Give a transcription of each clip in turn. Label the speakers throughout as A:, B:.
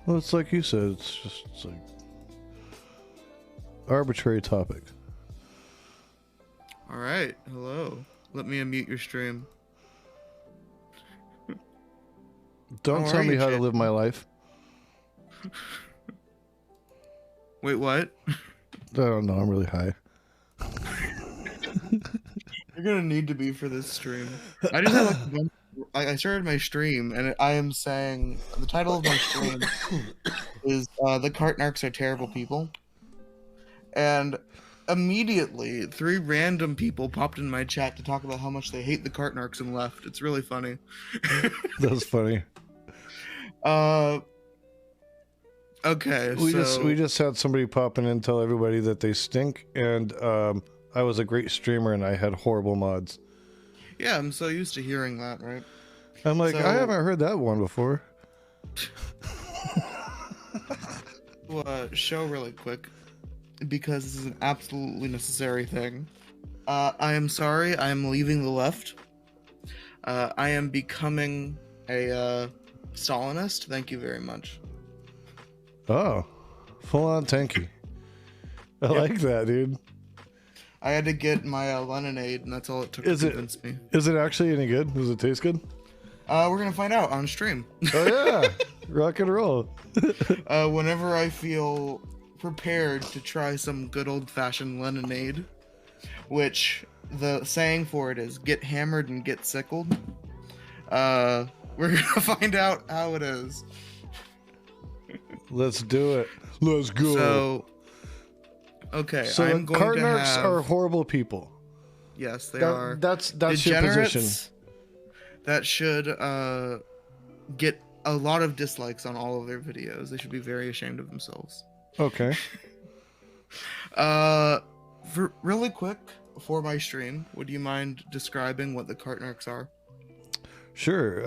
A: Well, it's like you said, it's like arbitrary topic.
B: All right, hello. Let me unmute your stream.
A: Don't tell me how to live my life.
B: Wait, what?
A: I don't know. I'm really high.
B: You're gonna need to be for this stream. I just have like I started my stream and I am saying the title of my stream is "The CartNarcs are terrible people," and immediately 3 random people popped in my chat to talk about how much they hate the CartNarcs and left. It's really funny.
A: That's funny.
B: Okay,
A: we
B: so
A: just had somebody pop in and tell everybody that they stink, and I was a great streamer and I had horrible mods.
B: yeah, I'm so used to hearing that, right?
A: I'm like,
B: So,
A: I haven't heard that one before.
B: Show really quick, because this is an absolutely necessary thing. I am sorry, I am leaving the left. I am becoming a Stalinist. Thank you very much.
A: Oh, full on tanky. I like that, dude.
B: I had to get my Leninade, and that's all it took to convince me.
A: Is it actually any good? Does it taste good?
B: We're gonna find out on stream.
A: Oh yeah, rock and roll.
B: Whenever I feel prepared to try some good old-fashioned Leninade, which the saying for it is "get hammered and get sickled." We're gonna find out how it is.
A: Let's do it. Let's go.
B: So, okay,
A: so
B: I'm going to
A: CartNarcs
B: have...
A: are horrible people.
B: Yes, they are.
A: That's your position.
B: That should get a lot of dislikes on all of their videos. They should be very ashamed of themselves.
A: Okay.
B: Really quick for my stream, would you mind describing what the CartNarcs are?
A: Sure.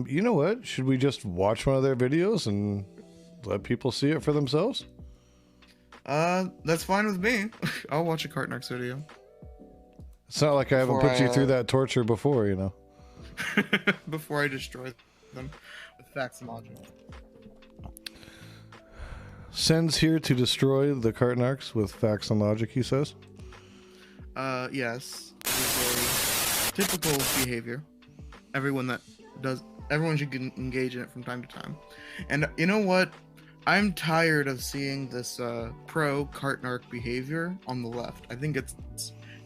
A: You know what? Should we just watch one of their videos and let people see it for themselves?
B: That's fine with me. I'll watch a CartNarcs video.
A: It's not like I haven't put you through that torture before, you know.
B: Before I destroy them with facts and logic.
A: Sends here to destroy the CartNarcs with facts and logic, he says.
B: Yes. It's a typical behavior. Everyone should engage in it from time to time. And you know what? I'm tired of seeing this pro CartNarc behavior on the left. I think it's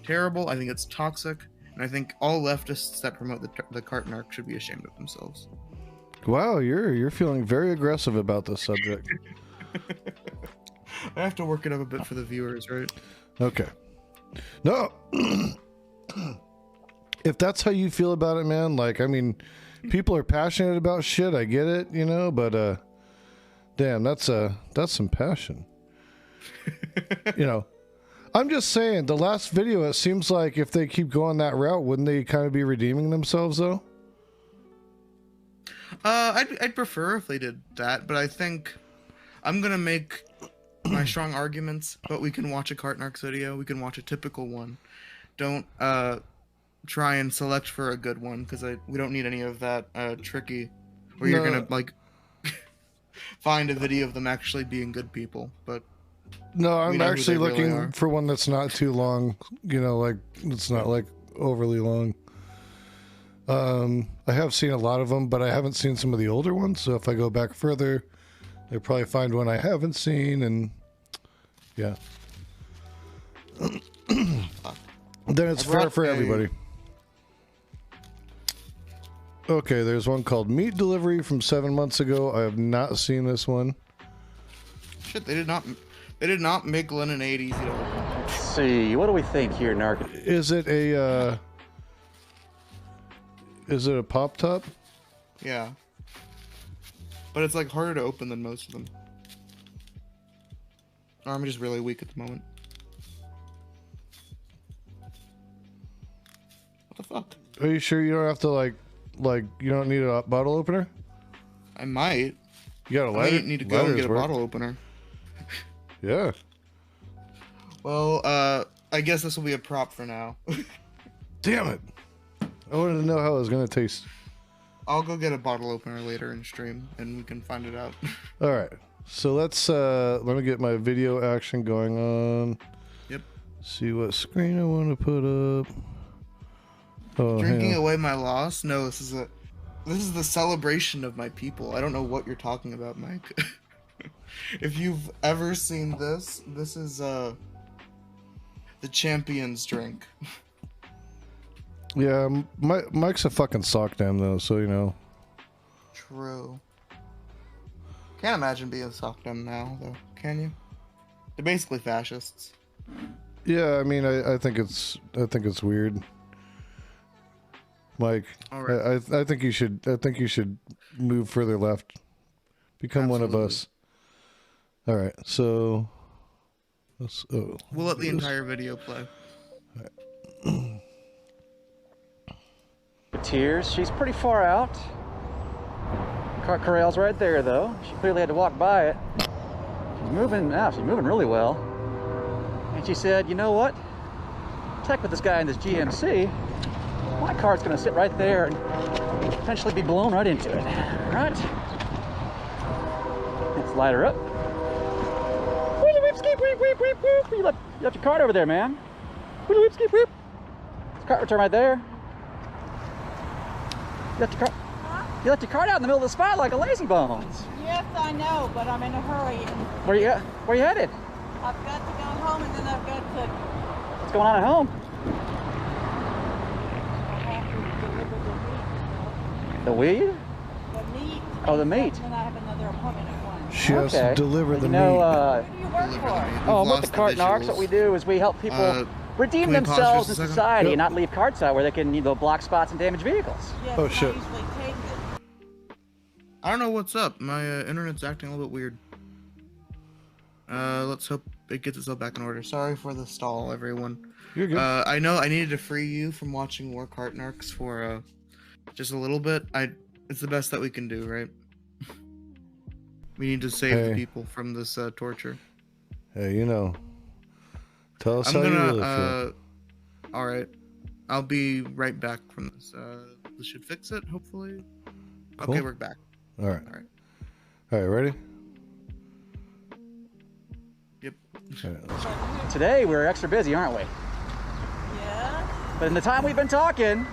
B: terrible. I think it's toxic. And I think all leftists that promote the CartNarc should be ashamed of themselves.
A: Wow, you're feeling very aggressive about this subject.
B: I have to work it up a bit for the viewers, right?
A: Okay. No. If that's how you feel about it, man, like, I mean, people are passionate about shit. I get it, you know, but damn, that's some passion. You know. I'm just saying, the last video, it seems like if they keep going that route, wouldn't they kind of be redeeming themselves, though?
B: I'd prefer if they did that, but I think I'm gonna make my strong arguments. But we can watch a CartNarcs video. We can watch a typical one. Don't try and select for a good one, because we don't need any of that tricky, where you're gonna like find a video of them actually being good people, but.
A: No, I'm actually looking for one that's not too long, you know, like it's not like overly long. I have seen a lot of them, but I haven't seen some of the older ones. So if I go back further, they'll probably find one I haven't seen, and yeah. Then it's fair for everybody. Okay, there's one called Meat Delivery from 7 months ago. I have not seen this one.
B: Shit, they did not make Leninade easy to open.
C: Let's see, what do we think here, Narc?
A: Is it a pop top?
B: Yeah. But it's like harder to open than most of them. Or I'm just really weak at the moment. What the fuck?
A: Are you sure you don't have to like you don't need a bottle opener?
B: I might.
A: You got a lighter?
B: I might need to go and get a bottle opener.
A: Yeah.
B: Well, I guess this will be a prop for now.
A: Damn it. I wanted to know how it was going to taste.
B: I'll go get a bottle opener later in stream, and we can find it out.
A: All right. So let me get my video action going on.
B: Yep.
A: See what screen I want to put up. Oh,
B: Drinking away my loss? No, this is the celebration of my people. I don't know what you're talking about, Mike. If you've ever seen this, this is the champion's drink.
A: Yeah, Mike's a fucking sock dam though, so you know.
B: True. Can't imagine being socked them now, though. Can you? They're basically fascists.
A: Yeah, I mean, I think it's weird. Mike,
B: All right.
A: I think you should move further left. Become one of us. All right, so we'll
B: let the entire video play.
C: Tears. She's pretty far out. Cart corral's right there, though. She clearly had to walk by it. She's moving now. She's moving really well. And she said, "You know what? Check with this guy in this GMC. My car's gonna sit right there and potentially be blown right into it. Right? Let's light her up. Wheelie whip, skeep, weep, weep, weep, weep. You left your cart over there, man. Wheelie whip, skeep, weep. Cart return right there. You left your cart. You left your cart out in the middle of the spot like a lazy bones.
D: Yes, I know, but I'm in a hurry. And
C: Where you headed?
D: I've got to go home, and then I've got to.
C: What's going on at home?
D: I have to deliver
C: The weed?
D: the meat.
C: Oh, the meat.
D: And then I have another appointment at 1.
A: she has to deliver the meat.
D: Who do you work
B: Deliver
D: for?
B: the meat.
C: Oh,
B: We've
C: with the
B: lost
C: CartNarcs, what we do is we help people redeem
B: can we pause
C: themselves
B: just
C: in
B: a second?
C: society
A: Yep.
C: and not leave carts out where they can, block spots and damage vehicles.
D: Yes,
A: Oh,
D: and
A: shit.
D: I usually take it.
B: I don't know what's up. My internet's acting a little bit weird. Let's hope it gets itself back in order. Sorry for the stall, everyone.
A: You're good.
B: I know I needed to free you from watching more CartNarcs for just a little bit. It's the best that we can do, right? We need to save the people from this torture.
A: Hey, you know. Tell us
B: I'm
A: how you
B: gonna.
A: really feel.
B: All right, I'll be right back from this. This should fix it, hopefully.
A: Cool.
B: Okay, we're back.
A: All right.
B: All right.
A: All right, ready?
B: Yep.
A: All right, let's-
C: Today we're extra busy, aren't we?
D: Yes.
C: But in the time we've been talking,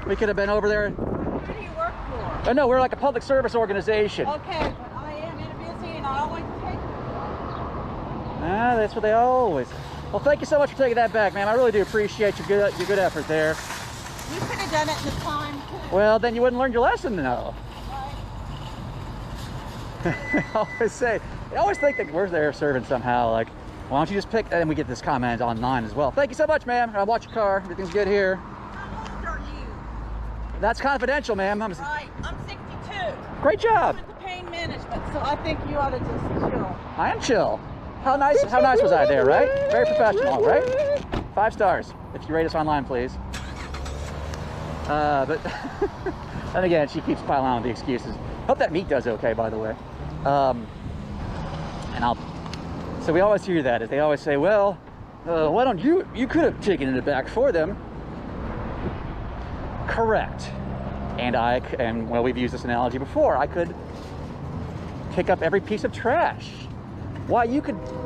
C: we could have been over there.
D: Who do you work for?
C: Oh no, we're like a public service organization.
D: Okay, but I am busy, and I always take.
C: Ah, that's what they always. Well, thank you so much for taking that back, ma'am. I really do appreciate your good effort there.
D: You could have done it in the time too.
C: Well, then you wouldn't learn your lesson, though.
D: Right?
C: They always think that we're there serving somehow. Like, why don't you just pick? And we get this comment online as well. Thank you so much, ma'am. I'll watch your car. Everything's good here.
D: How old are you?
C: That's confidential, ma'am.
D: Right, I'm 62.
C: Great job.
D: With the pain management, so I think you ought to just chill.
C: I am chill. How nice was I there, right? Very professional, right? 5 stars. If you rate us online, please. But and again, she keeps piling on with the excuses. Hope that meat does okay, by the way. So we always hear that, is they always say, well, why don't you could have taken it back for them. Correct. And well, we've used this analogy before. I could pick up every piece of trash. Why,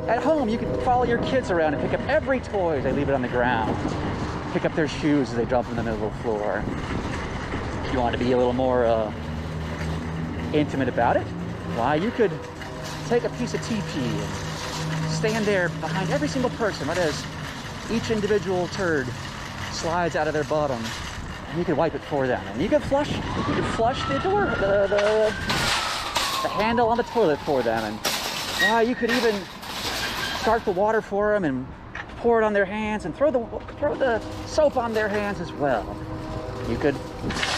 C: at home, you could follow your kids around and pick up every toy as they leave it on the ground. Pick up their shoes as they drop them in the middle of the floor. If you want to be a little more intimate about it, why, you could take a piece of TP and stand there behind every single person right as each individual turd slides out of their bottom, and you could wipe it for them. And you could flush the door, the handle on the toilet for them. And you could even start the water for them and pour it on their hands and throw the soap on their hands as well. You could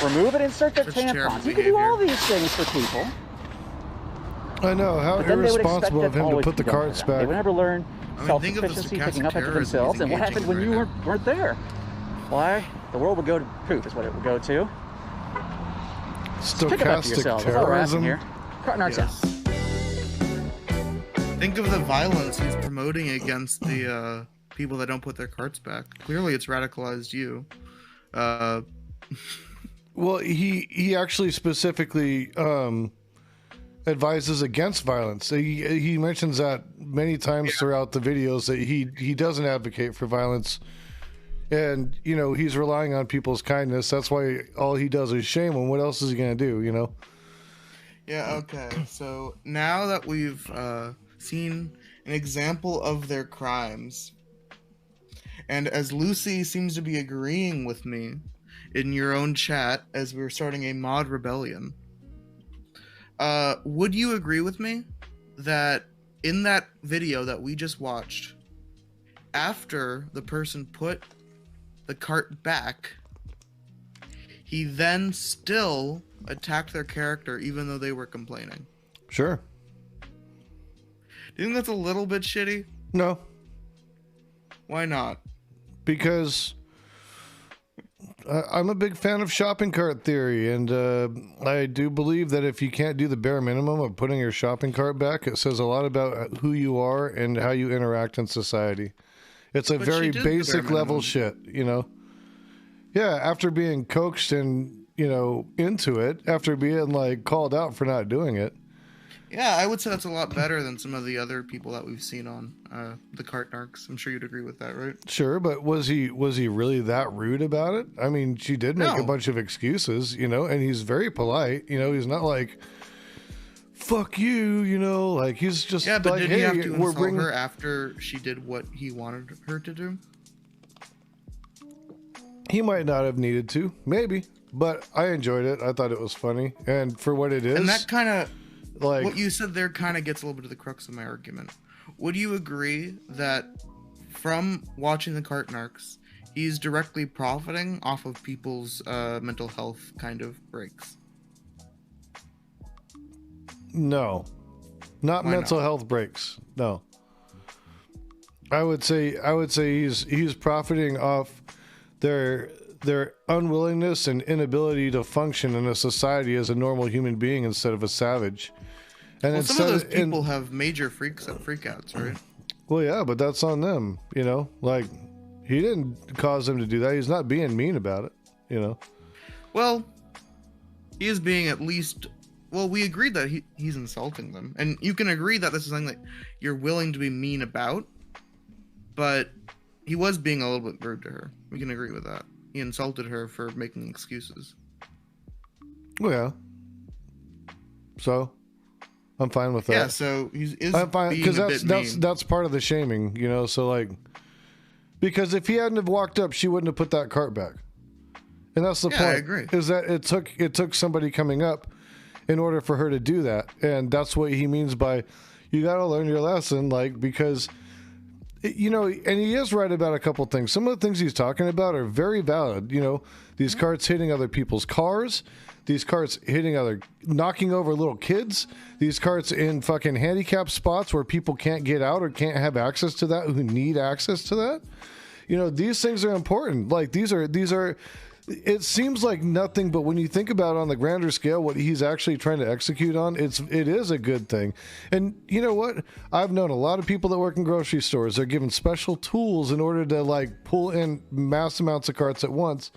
C: remove and insert their
B: Such
C: tampons.
B: terrible
C: You could do all
B: behavior.
C: these things for people.
A: I know. How
C: But then they would expect
A: irresponsible
C: that
A: of him to
C: always
A: put
C: be
A: the
C: done for
A: carts
C: them. They
A: back.
C: would never learn
B: I mean, think of the
C: self-sufficiency,
B: stochastic
C: picking up after
B: terrorism
C: themselves.
B: he's
C: And what
B: engaging
C: happened when
B: in
C: you
B: right
C: weren't there? Why, the world would go to poop is what it would go to. Just pick it up for
A: Stochastic
C: yourselves. That's all we're asking
A: terrorism.
C: here. CartNarcs out.
B: Yes. Think of the violence he's promoting against the people that don't put their carts back. Clearly, it's radicalized you.
A: Well, he actually specifically advises against violence. He mentions that many times throughout the videos that he doesn't advocate for violence, and you know he's relying on people's kindness. That's why all he does is shame them. What else is he gonna do? You know?
B: Yeah. Okay. So now that we've seen an example of their crimes, and as Lucy seems to be agreeing with me in your own chat as we're starting a mod rebellion, would you agree with me that in that video that we just watched, after the person put the cart back, he then still attacked their character even though they were complaining?
A: Sure.
B: Do you think that's a little bit shitty?
A: No,
B: Why not?
A: because I'm a big fan of shopping cart theory, and I do believe that if you can't do the bare minimum of putting your shopping cart back, it says a lot about who you are and how you interact in society. It's a
B: But
A: very
B: she did the bare
A: basic level
B: minimum.
A: shit, you know? Yeah, after being coaxed and, you know, into it, after being, like, called out for not doing it.
B: Yeah, I would say that's a lot better than some of the other people that we've seen on the CartNarcs. I'm sure you'd agree with that, right?
A: Sure, but was he really that rude about it? I mean, she did make a
B: No.
A: bunch of excuses, you know, and he's very polite. You know, he's not like, "Fuck you," you know, like he's just
B: Yeah, but
A: like,
B: did
A: "Hey,
B: he have to
A: we're
B: insult
A: bringing."
B: her after she did what he wanted her to do?
A: He might not have needed to, maybe, but I enjoyed it. I thought it was funny, and for what it is,
B: And that kind of,
A: like,
B: what you said there kind of gets a little bit of the crux of my argument. Would you agree that from watching the CartNarcs, he's directly profiting off of people's mental health kind of breaks?
A: no, not
B: Why
A: mental
B: not?
A: health breaks. No, I would say he's profiting off their unwillingness and inability to function in a society as a normal human being instead of a savage. And
B: Well, some of those
A: and-
B: people have major freakouts, right?
A: well, yeah, but that's on them, you know. Like, he didn't cause them to do that. He's not being mean about it, you know.
B: Well, he is being at least. Well, we agreed that he's insulting them, and you can agree that this is something that you're willing to be mean about. But he was being a little bit rude to her. We can agree with that. He insulted her for making excuses.
A: Well, yeah. So, I'm fine with that.
B: Yeah, so he is
A: I'm fine
B: being
A: because
B: a bit mean.
A: that's part of the shaming, you know. So like, because if he hadn't have walked up, she wouldn't have put that cart back, and that's the
B: Yeah,
A: point.
B: I agree.
A: Is that it took somebody coming up in order for her to do that, and that's what he means by you got to learn your lesson, like because. You know, and he is right about a couple things. Some of the things he's talking about are very valid. You know, these carts hitting other people's cars, these carts knocking over little kids, these carts in fucking handicap spots where people can't get out or can't have access to that, who need access to that. You know, these things are important. Like these are. It seems like nothing, but when you think about it on the grander scale, what he's actually trying to execute on, it is a good thing. And you know what? I've known a lot of people that work in grocery stores. They're given special tools in order to like pull in mass amounts of carts at once.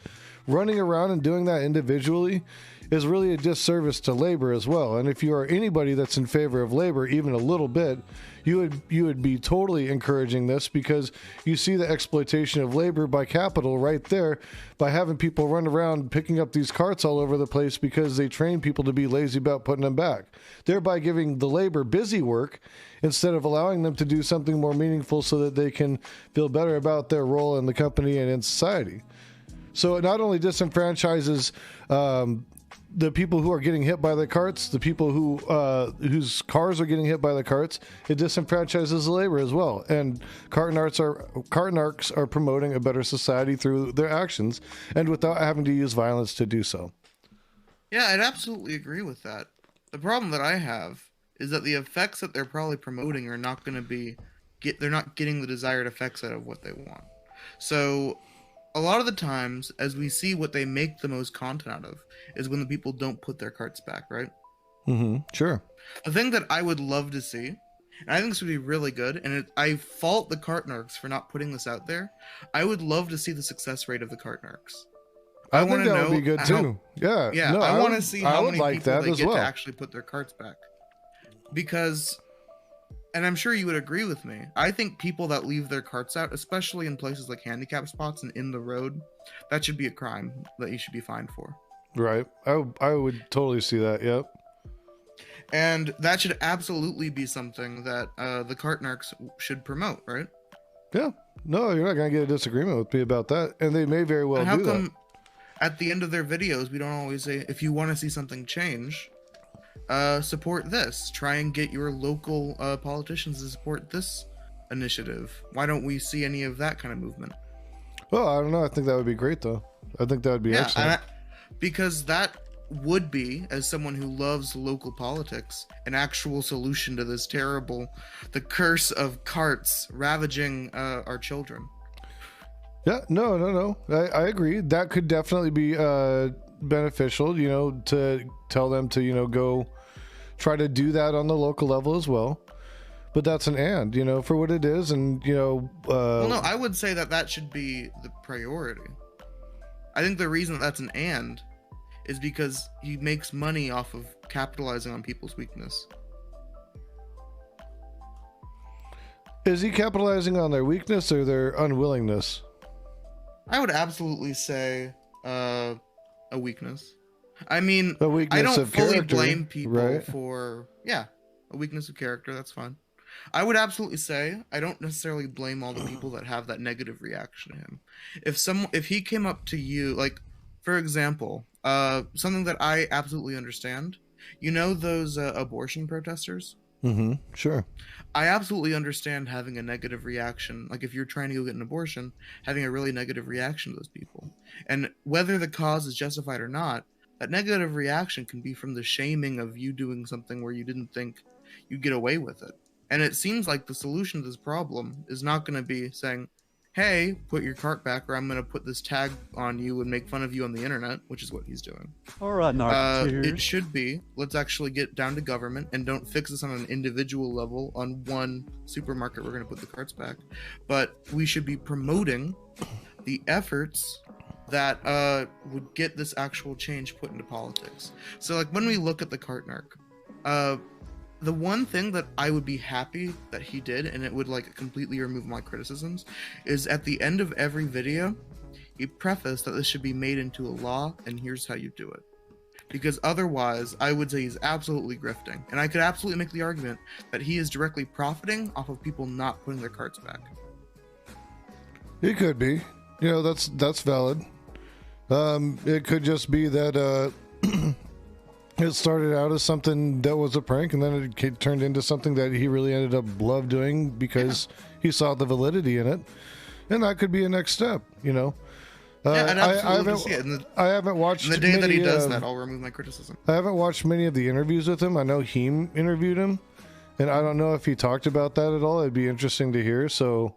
A: Running around and doing that individually is really a disservice to labor as well. And if you are anybody that's in favor of labor, even a little bit, you would be totally encouraging this because you see the exploitation of labor by capital right there by having people run around picking up these carts all over the place because they train people to be lazy about putting them back, thereby giving the labor busy work instead of allowing them to do something more meaningful so that they can feel better about their role in the company and in society. So it not only disenfranchises the people who are getting hit by the carts, the people who whose cars are getting hit by the carts, it disenfranchises the labor as well. And CartNarcs are promoting a better society through their actions and without having to use violence to do so.
B: Yeah, I'd absolutely agree with that. The problem that I have is that the effects that they're probably promoting are not going to be they're not getting the desired effects out of what they want. So a lot of the times, as we see what they make the most content out of, is when the people don't put their carts back, right?
A: Mm-hmm. Sure.
B: The thing that I would love to see, and I think this would be really good, and I fault the CartNarcs for not putting this out there. I would love to see the success rate of the CartNarcs.
A: I
B: wanna
A: think that would be
B: know
A: good
B: how-
A: too. Yeah.
B: Yeah,
A: No,
B: I want to
A: would-
B: see
A: I
B: how
A: would
B: many
A: like
B: people
A: that
B: they
A: as
B: get
A: well.
B: to actually put their carts back. Because, and I'm sure you would agree with me, I think people that leave their carts out, especially in places like handicap spots and in the road, that should be a crime that you should be fined for.
A: Right. I would totally see that. Yep.
B: And that should absolutely be something that the CartNarcs should promote, right?
A: Yeah. No, you're not going to get a disagreement with me about that. And they may very well
B: And how
A: do
B: come
A: that.
B: at the end of their videos we don't always say, if you want to see something change, support this. Try and get your local politicians to support this initiative. Why don't we see any of that kind of movement?
A: Well, I don't know. I think that would be great, though. I think that would be excellent.
B: Because that would be, as someone who loves local politics, an actual solution to this terrible, the curse of carts ravaging our children.
A: Yeah, no. I agree. That could definitely be beneficial, you know, to tell them to, you know, go try to do that on the local level as well. But that's an and, you know, for what it is. And, you know,
B: well, no, I would say that should be the priority. I think the reason that's an and is because he makes money off of capitalizing on people's weakness.
A: Is he capitalizing on their weakness or their unwillingness?
B: I would absolutely say a weakness. I mean,
A: A weakness
B: I don't
A: of
B: fully
A: character,
B: blame people
A: right?
B: for, yeah, a weakness of character. That's fine. I would absolutely say I don't necessarily blame all the people that have that negative reaction to him. If he came up to you, like, for example, something that I absolutely understand, you know, those abortion protesters?
A: Mm-hmm. Sure.
B: I absolutely understand having a negative reaction. Like, if you're trying to go get an abortion, having a really negative reaction to those people. And whether the cause is justified or not, that negative reaction can be from the shaming of you doing something where you didn't think you'd get away with it. And it seems like the solution to this problem is not going to be saying, hey, put your cart back, or I'm going to put this tag on you and make fun of you on the internet, which is what he's doing.
C: All right,
B: It
C: Narc.
B: should be, let's actually get down to government and don't fix this on an individual level on one supermarket we're going to put the carts back. But we should be promoting the efforts that would get this actual change put into politics. So, like, when we look at the CartNarc, the one thing that I would be happy that he did, and it would, like, completely remove my criticisms, is at the end of every video, he prefaced that this should be made into a law, and here's how you do it. Because otherwise, I would say he's absolutely grifting. And I could absolutely make the argument that he is directly profiting off of people not putting their carts back.
A: It could be. You know, that's valid. It could just be that it started out as something that was a prank, and then it turned into something that he really ended up love doing because he saw the validity in it, and that could be a next step. You know,
B: Yeah, I'd absolutely see it.
A: I haven't watched.
B: And the day that he
A: many,
B: does that, I'll remove my criticism.
A: I haven't watched many of the interviews with him. I know Heem interviewed him, and I don't know if he talked about that at all. It'd be interesting to hear. So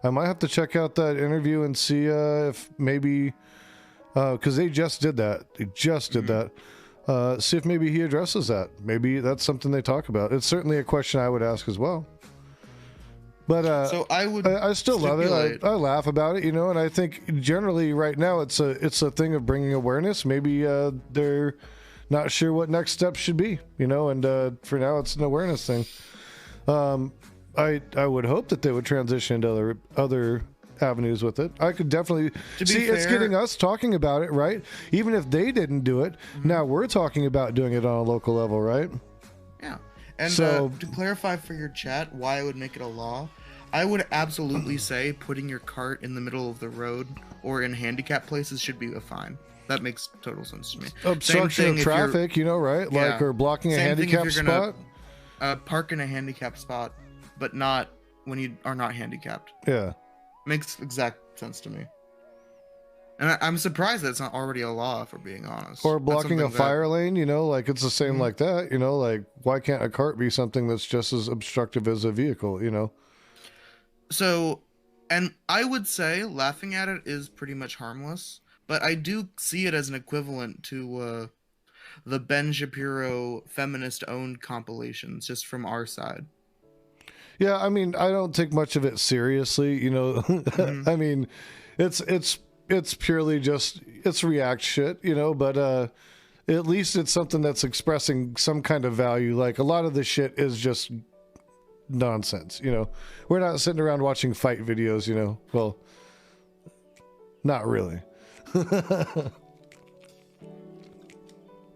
A: I might have to check out that interview and see if maybe, because they just did that. They just did that. See if maybe he addresses that. Maybe that's something they talk about. It's certainly a question I would ask as well. But
B: So
A: I still love it. I laugh about it, you know, and I think generally right now it's a thing of bringing awareness. Maybe they're not sure what next steps should be, you know, and for now it's an awareness thing. I would hope that they would transition into other avenues with it. I could definitely see it's getting us talking about it, right? Even if they didn't do it, now we're talking about doing it on a local level, right?
B: Yeah. And
A: So-
B: to clarify for your chat why I would make it a law, I would absolutely say putting your cart in the middle of the road or in handicap places should be a fine. That makes total sense to me.
A: Obstruction of traffic, you know, right?
B: Yeah.
A: Like, or blocking a
B: Same thing if
A: handicap
B: you're gonna,
A: spot.
B: Park in a handicap spot, but not when you are not handicapped.
A: Yeah.
B: Makes exact sense to me. And I'm surprised that it's not already a law, if we're being honest.
A: Or
B: That's
A: blocking a
B: something
A: fire lane, you know, like it's the same like that, you know, like why can't a cart be something that's just as obstructive as a vehicle, you know?
B: So, and I would say laughing at it is pretty much harmless, but I do see it as an equivalent to the Ben Shapiro feminist-owned compilations, just from our side.
A: Yeah, I mean, I don't take much of it seriously, you know. I mean, it's it's purely just it's react shit, you know, but at least it's something that's expressing some kind of value. Like a lot of the shit is just nonsense, you know. We're not sitting around watching fight videos, you know. Well, not really.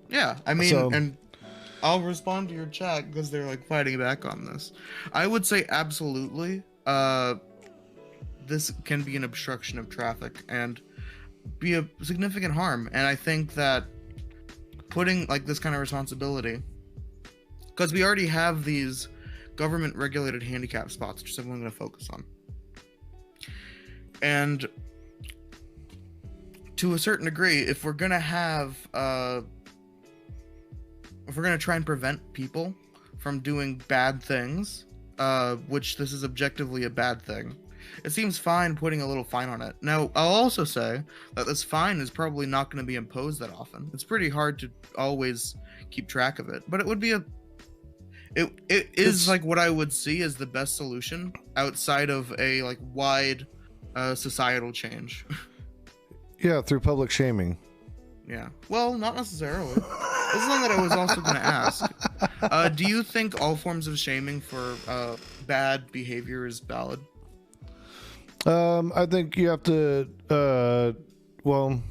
B: Yeah, I mean,
A: So-
B: and I'll respond to your chat because they're like fighting back on this. I would say absolutely. This can be an obstruction of traffic and be a significant harm. And I think that putting like this kind of responsibility, because we already have these government regulated handicap spots, which is something I'm going to focus on. And to a certain degree, if we're going to have, if we're going to try and prevent people from doing bad things, which this is objectively a bad thing, it seems fine putting a little fine on it. Now, I'll also say that this fine is probably not going to be imposed that often. It's pretty hard to always keep track of it, but it would be it's like what I would see as the best solution outside of a like wide societal change.
A: Yeah, through public shaming.
B: Yeah. Well, not necessarily. This is one that I was also going to ask. Do you think all forms of shaming for bad behavior is valid?
A: I think you have to, well,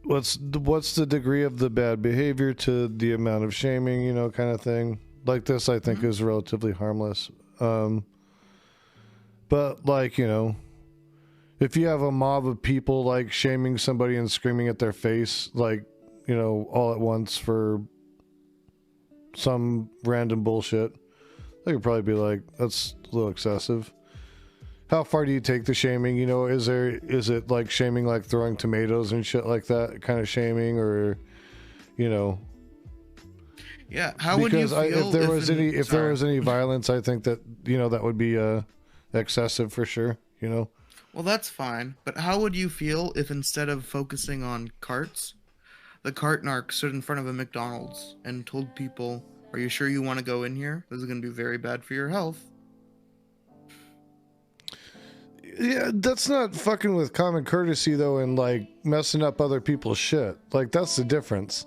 A: what's the degree of the bad behavior to the amount of shaming, you know, kind of thing. Like this, I think is relatively harmless. But like, you know, if you have a mob of people like shaming somebody and screaming at their face, like, you know, all at once for some random bullshit, they could probably be like, that's a little excessive. How far do you take the shaming? You know, is it like shaming, like throwing tomatoes and shit like that kind of shaming, or, you know?
B: Yeah. How would you feel
A: if there was any violence, I think that, you know, that would be excessive for sure, you know?
B: Well, that's fine, but how would you feel if instead of focusing on carts, the CartNarcs stood in front of a McDonald's and told people, "Are you sure you want to go in here? This is going to be very bad for your health."
A: Yeah, that's not fucking with common courtesy though, and like messing up other people's shit. Like that's the difference.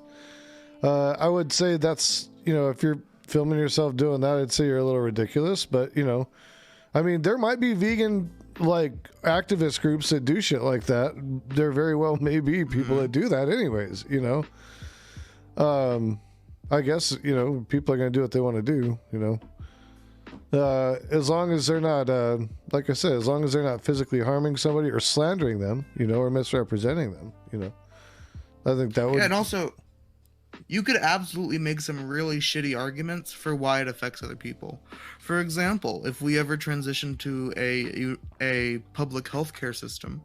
A: I would say that's, you know, if you're filming yourself doing that, I'd say you're a little ridiculous. But you know, I mean, there might be vegan like activist groups that do shit like that. There very well may be people that do that anyways, you know. I guess, you know, people are going to do what they want to do, you know. As long as they're not, like I said, as long as they're not physically harming somebody or slandering them, you know, or misrepresenting them, you know. I think that would...
B: Yeah, and also, you could absolutely make some really shitty arguments for why it affects other people. For example, if we ever transition to a public healthcare system,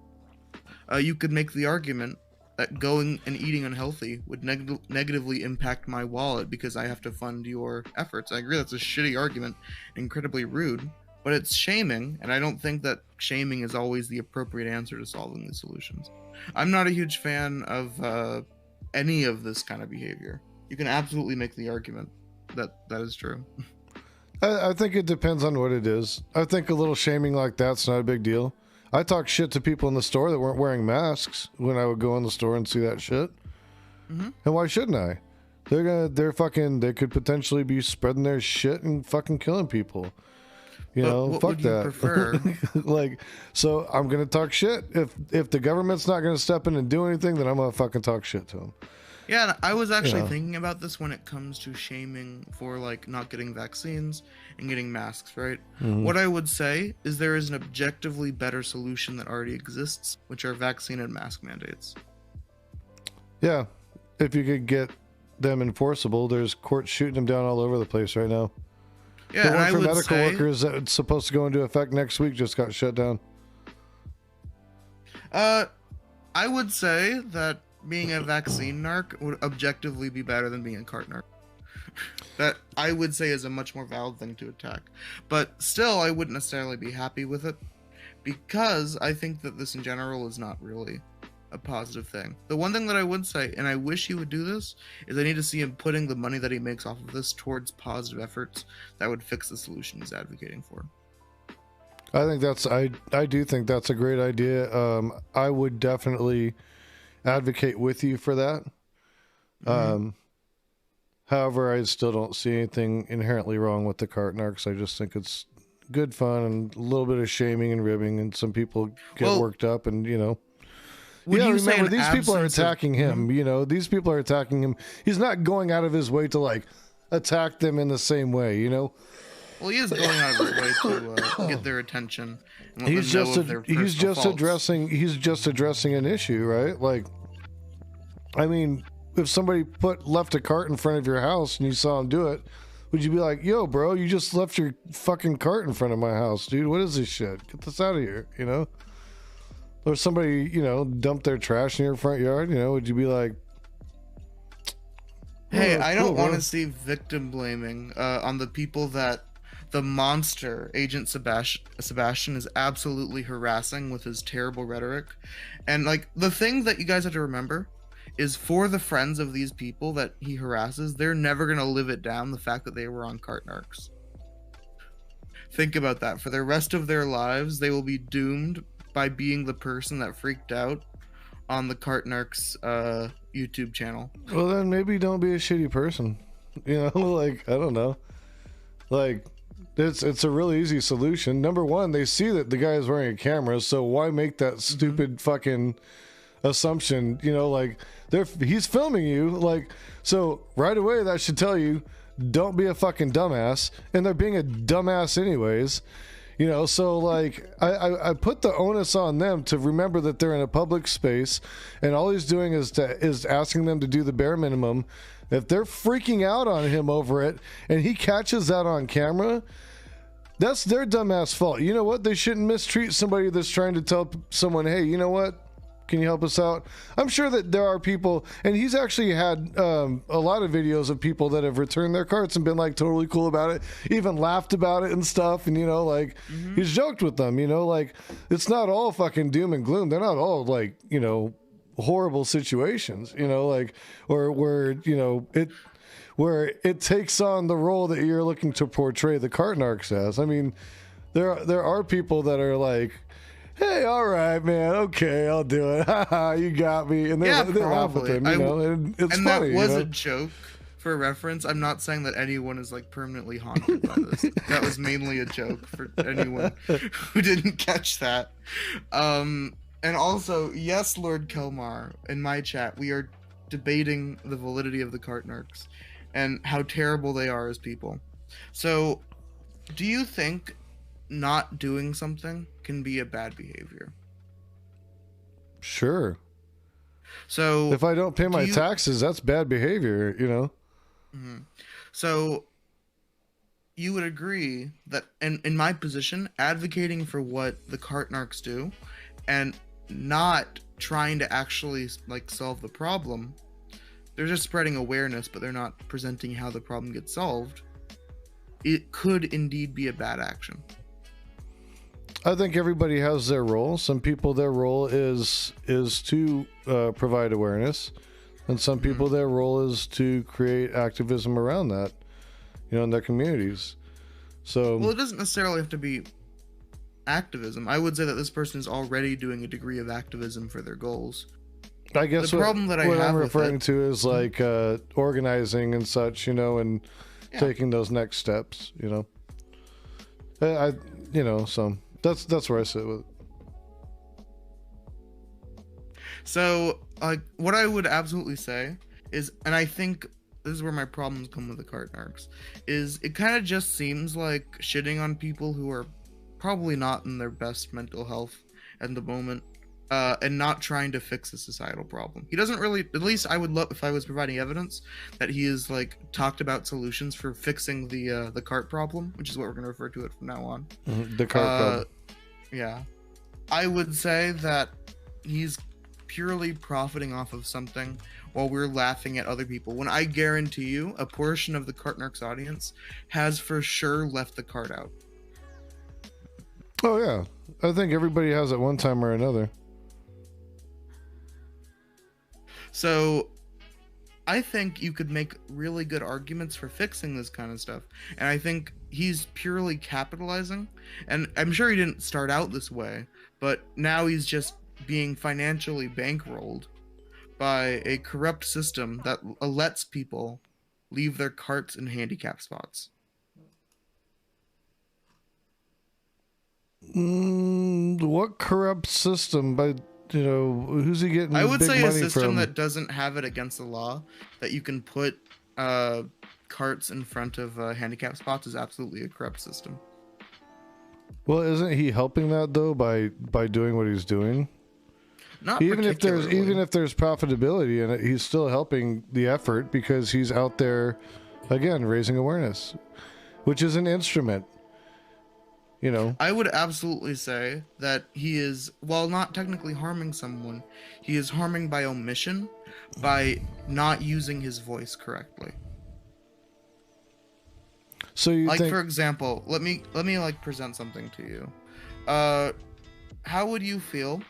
B: you could make the argument that going and eating unhealthy would negatively impact my wallet because I have to fund your efforts. I agree that's a shitty argument, incredibly rude, but it's shaming, and I don't think that shaming is always the appropriate answer to solving these solutions. I'm not a huge fan of any of this kind of behavior. You can absolutely make the argument that that is true.
A: I think it depends on what it is. I think a little shaming like that's not a big deal. I talk shit to people in the store that weren't wearing masks when I would go in the store and see that shit. And why shouldn't I? They could potentially be spreading their shit and fucking killing people. You know,
B: what
A: fuck
B: would you
A: that.
B: prefer?
A: Like, so I'm gonna talk shit. If the government's not gonna step in and do anything, then I'm gonna fucking talk shit to them.
B: Yeah, and I was actually
A: Yeah.
B: thinking about this when it comes to shaming for like not getting vaccines and getting masks, right? What I would say is there is an objectively better solution that already exists, which are vaccine and mask mandates.
A: Yeah, if you could get them enforceable, there's courts shooting them down all over the place right now.
B: Yeah,
A: The
B: and
A: one
B: I
A: for
B: would
A: medical
B: say,
A: workers that's supposed to go into effect next week just got shut down.
B: I would say that being a vaccine narc would objectively be better than being a cart narc. That I would say is a much more valid thing to attack. But still, I wouldn't necessarily be happy with it because I think that this in general is not really a positive thing. The one thing that I would say, and I wish he would do this, is I need to see him putting the money that he makes off of this towards positive efforts that would fix the solution he's advocating for.
A: I think that's I do think that's a great idea. I would definitely advocate with you for that. However, I still don't see anything inherently wrong with the CartNarcs. I just think it's good fun and a little bit of shaming and ribbing, and some people get worked up, and you know.
B: Would
A: Yeah,
B: you say
A: remember
B: an
A: these people are
B: absence of-
A: attacking him. You know, these people are attacking him. He's not going out of his way to like attack them in the same way. You know.
B: Well, he is going out of his way to get their attention. And let
A: He's
B: them know
A: just
B: of their personal
A: he's just
B: faults.
A: addressing an issue, right? Like, I mean, if somebody left a cart in front of your house and you saw him do it, would you be like, "Yo, bro, you just left your fucking cart in front of my house, dude? What is this shit? Get this out of here," you know? Or somebody, you know, dumped their trash in your front yard, you know, would you be like,
B: Hey,
A: "Oh,
B: I
A: cool,
B: don't want
A: bro."
B: to see victim blaming on the people that the monster Agent Sebastian is absolutely harassing with his terrible rhetoric. And like the thing that you guys have to remember is for the friends of these people that he harasses, they're never gonna live it down the fact that they were on CartNarcs. Think about that. For the rest of their lives, they will be doomed by being the person that freaked out on the CartNarcs YouTube channel.
A: Well, then maybe don't be a shitty person. You know, like, I don't know. Like, it's a really easy solution. Number one, they see that the guy is wearing a camera, so why make that stupid fucking assumption? You know, like, he's filming you. Like, so right away, that should tell you, don't be a fucking dumbass. And they're being a dumbass anyways. You know, so like I put the onus on them to remember that they're in a public space, and all he's doing is asking them to do the bare minimum. If they're freaking out on him over it, and he catches that on camera, that's their dumbass fault. You know what? They shouldn't mistreat somebody that's trying to tell someone, "Hey, you know what? Can you help us out?" I'm sure that there are people, and he's actually had a lot of videos of people that have returned their carts and been like totally cool about it, even laughed about it and stuff. And, you know, like he's joked with them, you know, like it's not all fucking doom and gloom. They're not all like, you know, horrible situations, you know, like, or where, you know, where it takes on the role that you're looking to portray the CartNarcs as. I mean, there are people that are like, "Hey, all right, man, okay, I'll do it. Haha, you got me." And they laugh at
B: probably.
A: them, you know, and it's
B: And
A: funny.
B: that was
A: you know?
B: a joke for reference. I'm not saying that anyone is like permanently haunted by this. That was mainly a joke for anyone who didn't catch that. And also, yes, Lord Kelmar, in my chat, we are debating the validity of the CartNarcs and how terrible they are as people. So, do you think not doing something can be a bad behavior?
A: Sure.
B: So
A: If I don't pay my
B: you-
A: taxes, that's bad behavior, you know?
B: So you would agree that in my position, advocating for what the CartNarcs do and not trying to actually like solve the problem, they're just spreading awareness, but they're not presenting how the problem gets solved. It could indeed be a bad action.
A: I think everybody has their role. Some people, their role is to provide awareness, and some people, their role is to create activism around that, you know, in their communities. So,
B: Well, it doesn't necessarily have to be activism. I would say that this person is already doing a degree of activism for their goals.
A: I guess
B: the problem that I
A: what
B: have
A: I'm
B: with
A: referring
B: it-
A: to is like organizing and such, you know, and taking those next steps, you know. You know, so that's where I sit with it.
B: So, like, what I would absolutely say is, and I think this is where my problems come with the CartNarcs, is it kind of just seems like shitting on people who are probably not in their best mental health at the moment, and not trying to fix a societal problem. He doesn't really, at least I would love if I was providing evidence that he is like talked about solutions for fixing the cart problem, which is what we're going to refer to it from now on.
A: The cart club.
B: Yeah, I would say that he's purely profiting off of something while we're laughing at other people, when I guarantee you a portion of the CartNarcs audience has for sure left the cart out.
A: Oh yeah, I think everybody has at one time or another.
B: So I think you could make really good arguments for fixing this kind of stuff, and I think he's purely capitalizing, and I'm sure he didn't start out this way, but now he's just being financially bankrolled by a corrupt system that lets people leave their carts in handicap spots.
A: What corrupt system? By who's he getting?
B: I would
A: big
B: say a
A: money
B: system
A: from?
B: that doesn't have it against the law, that you can put carts in front of handicap spots, is absolutely a corrupt system.
A: Well, isn't he helping that though by doing what he's doing?
B: Not
A: even if
B: particularly.
A: there's profitability in it, he's still helping the effort because he's out there again raising awareness, which is an instrument.
B: I would absolutely say that he is, while not technically harming someone, he is harming by omission, by not using his voice correctly.
A: So you
B: Like,
A: think,
B: for example, let me like present something to you. How would you feel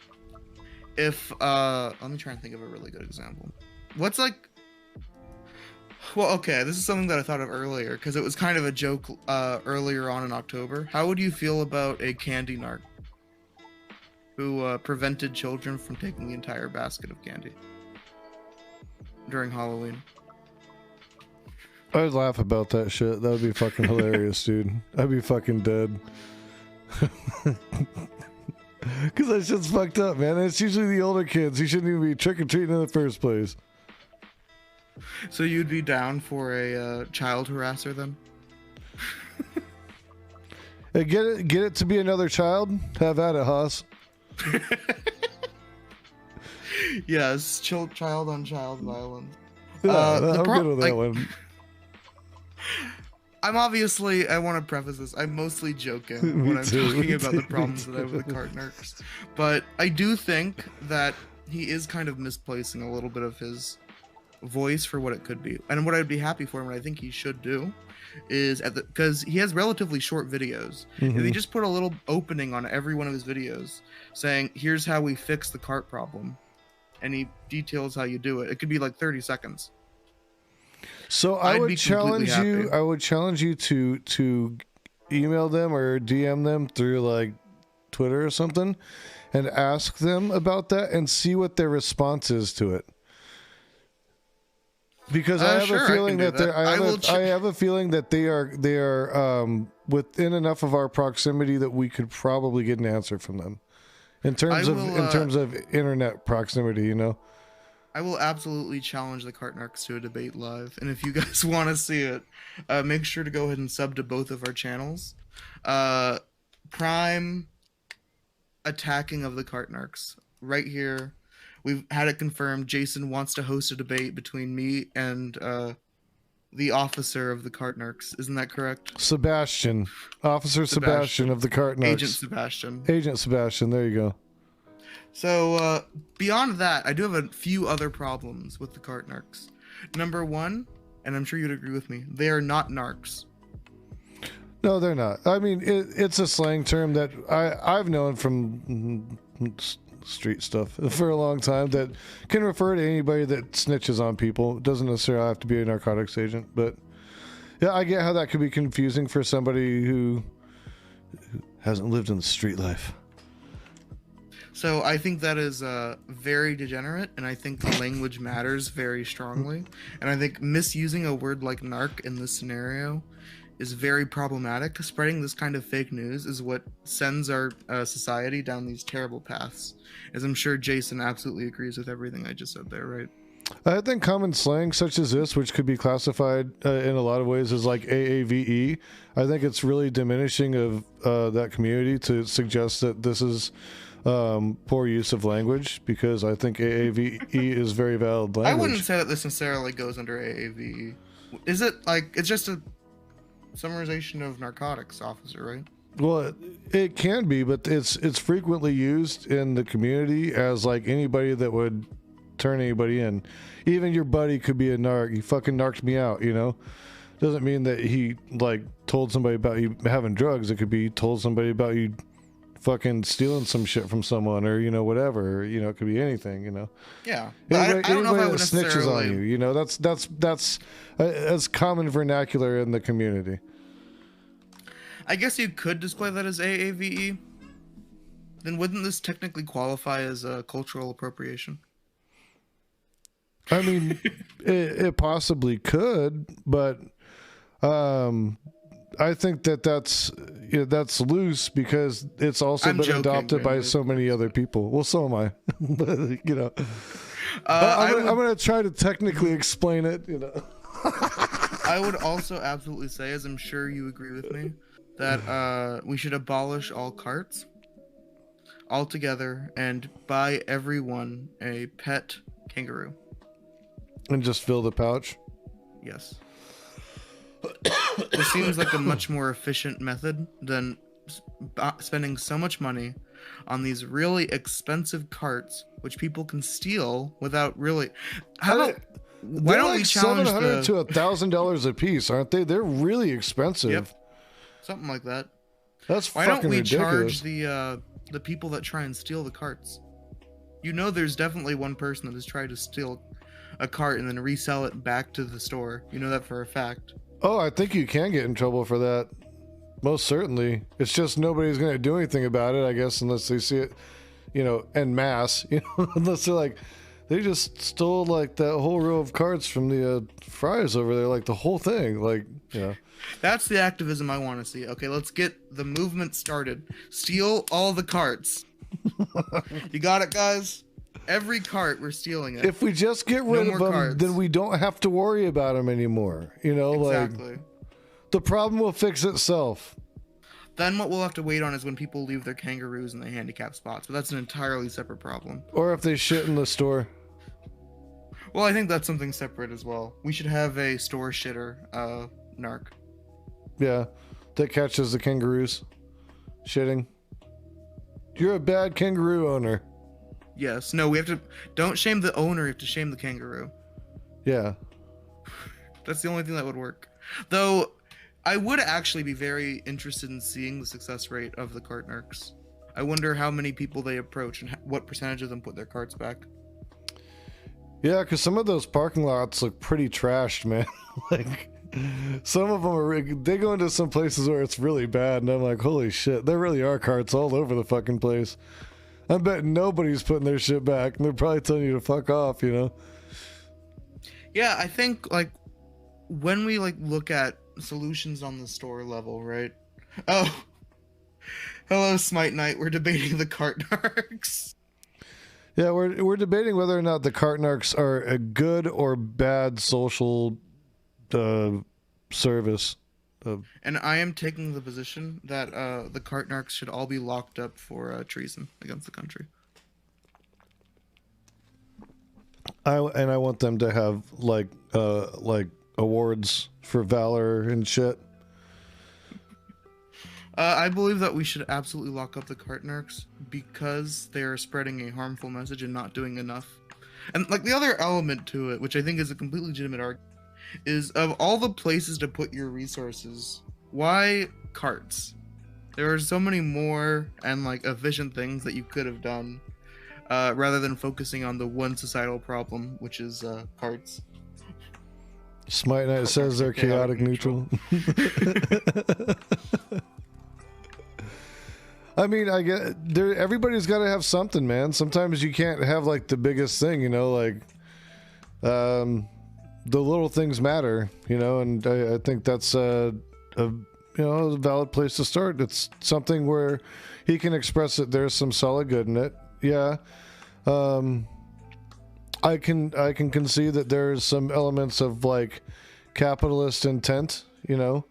B: if let me try and think of a really good example. What's like, well, okay, this is something that I thought of earlier because it was kind of a joke earlier on in October. How would you feel about a candy narc who prevented children from taking the entire basket of candy during Halloween?
A: I'd laugh about that shit. That would be fucking hilarious, dude. I'd be fucking dead. Because that shit's fucked up, man. It's usually the older kids. You shouldn't even be trick-or-treating in the first place.
B: So you'd be down for a child harasser then?
A: Hey, get it to be another child? Have at it, Haas.
B: Yes, child on child violence.
A: Yeah,
B: the
A: I'm
B: pro-
A: good with that
B: like,
A: one.
B: I want to preface this, I'm mostly joking when I'm talking about the problems that I have with the CartNarcs. But I do think that he is kind of misplacing a little bit of his voice for what it could be. And what I'd be happy for him, what I think he should do, is because he has relatively short videos. If he just put a little opening on every one of his videos saying, here's how we fix the cart problem, and he details how you do it, it could be like 30 seconds.
A: So I
B: I'd
A: would
B: be
A: challenge
B: completely
A: you.
B: happy.
A: I would challenge you to email them or DM them through like Twitter or something, and ask them about that and see what their response is to it. Because I have
B: Sure,
A: a feeling
B: I can do
A: that
B: that.
A: I have a feeling that they are within enough of our proximity that we could probably get an answer from them in terms of internet proximity.
B: I will absolutely challenge the CartNarcs to a debate live, and if you guys want to see it, make sure to go ahead and sub to both of our channels. Prime attacking of the CartNarcs right here. We've had it confirmed. Jason wants to host a debate between me and the officer of the CartNarcs. Isn't that correct?
A: Sebastian, Officer Sebastian of the CartNarcs.
B: Agent Sebastian.
A: There you go.
B: So, beyond that, I do have a few other problems with the CartNarcs. Number one, and I'm sure you'd agree with me, they are not narcs.
A: No, they're not. I mean, it's a slang term that I've known from street stuff for a long time that can refer to anybody that snitches on people. It doesn't necessarily have to be a narcotics agent, but yeah, I get how that could be confusing for somebody who hasn't lived in the street life.
B: So I think that is very degenerate, and I think the language matters very strongly. And I think misusing a word like narc in this scenario is very problematic. Spreading this kind of fake news is what sends our society down these terrible paths. As I'm sure Jason absolutely agrees with everything I just said there, right?
A: I think common slang such as this, which could be classified in a lot of ways as like AAVE, I think it's really diminishing of that community to suggest that this is poor use of language, because I think AAVE is very valid language.
B: I wouldn't say that this necessarily goes under AAVE. Is it like, it's just a summarization of narcotics, officer, right?
A: Well, it can be, but it's frequently used in the community as like anybody that would turn anybody in. Even your buddy could be a narc. He fucking narked me out, Doesn't mean that he like told somebody about you having drugs. It could be told somebody about you fucking stealing some shit from someone, or whatever. It could be anything.
B: Yeah, but I don't know if I would
A: snitches on
B: necessarily.
A: you. That's common vernacular in the community.
B: I guess you could display that as AAVE. Then wouldn't this technically qualify as a cultural appropriation?
A: I mean, it possibly could, but I think that's loose because it's also
B: I'm
A: been
B: joking,
A: adopted by
B: man.
A: so many other people. Well, so am I. But, you know,
B: I'm
A: I'm gonna try to technically explain it. You know,
B: I would also absolutely say, as I'm sure you agree with me, that we should abolish all carts altogether and buy everyone a pet kangaroo.
A: and just fill the pouch.
B: Yes. This seems like a much more efficient method than spending so much money on these really expensive carts, which people can steal without really. Why
A: They're
B: don't
A: like
B: we challenge
A: $700 to
B: the
A: $1,000 a piece, aren't they? They're really expensive.
B: Yep. Something like that?
A: That's
B: Why
A: fucking
B: don't we
A: ridiculous.
B: charge the people that try and steal the carts? You know, there's definitely one person that has tried to steal a cart and then resell it back to the store. You know that for a fact.
A: Oh, I think you can get in trouble for that. Most certainly. It's just nobody's going to do anything about it, I guess, unless they see it, you know, en masse. You know, unless they're like, they just stole like that whole row of carts from the fries over there, like the whole thing. Like, you know.
B: That's the activism I want to see. Okay, let's get the movement started. Steal all the carts. You got it, guys? Every cart, we're stealing it.
A: If we just get rid
B: more
A: of them,
B: carts.
A: then we don't have to worry about them anymore. You know,
B: Exactly.
A: like the problem will fix itself.
B: Then what we'll have to wait on is when people leave their kangaroos in the handicap spots, but that's an entirely separate problem.
A: Or if they shit in the store.
B: Well, I think that's something separate as well. We should have a store shitter, narc.
A: Yeah, that catches the kangaroos shitting. You're a bad kangaroo owner.
B: Yes. No, we have to. Don't shame the owner. You have to shame the kangaroo.
A: Yeah.
B: That's the only thing that would work. Though, I would actually be very interested in seeing the success rate of the CartNarcs. I wonder how many people they approach and what percentage of them put their carts back.
A: Yeah, because some of those parking lots look pretty trashed, man. Like, some of them are, they go into some places where it's really bad, and I'm like, holy shit, there really are carts all over the fucking place. I bet nobody's putting their shit back, and they're probably telling you to fuck off, you know?
B: Yeah, I think, like, when we, like, look at solutions on the store level, right? Oh, hello, Smite Knight. We're debating the CartNarcs.
A: Yeah, we're debating whether or not the CartNarcs are a good or bad social service.
B: And I am taking the position that the CartNarcs should all be locked up for treason against the country.
A: I want them to have like awards for valor and shit.
B: I believe that we should absolutely lock up the CartNarcs because they are spreading a harmful message and not doing enough. And like the other element to it, which I think is a completely legitimate argument, is of all the places to put your resources, why carts? There are so many more and like efficient things that you could have done, rather than focusing on the one societal problem, which is carts.
A: Smite Knight says they're chaotic neutral. I mean, I get there. Everybody's got to have something, man. Sometimes you can't have like the biggest thing, you know. Like, the little things matter, you know. And I think that's a valid place to start. It's something where he can express that there's some solid good in it. Yeah, I can concede that there's some elements of like capitalist intent, you know.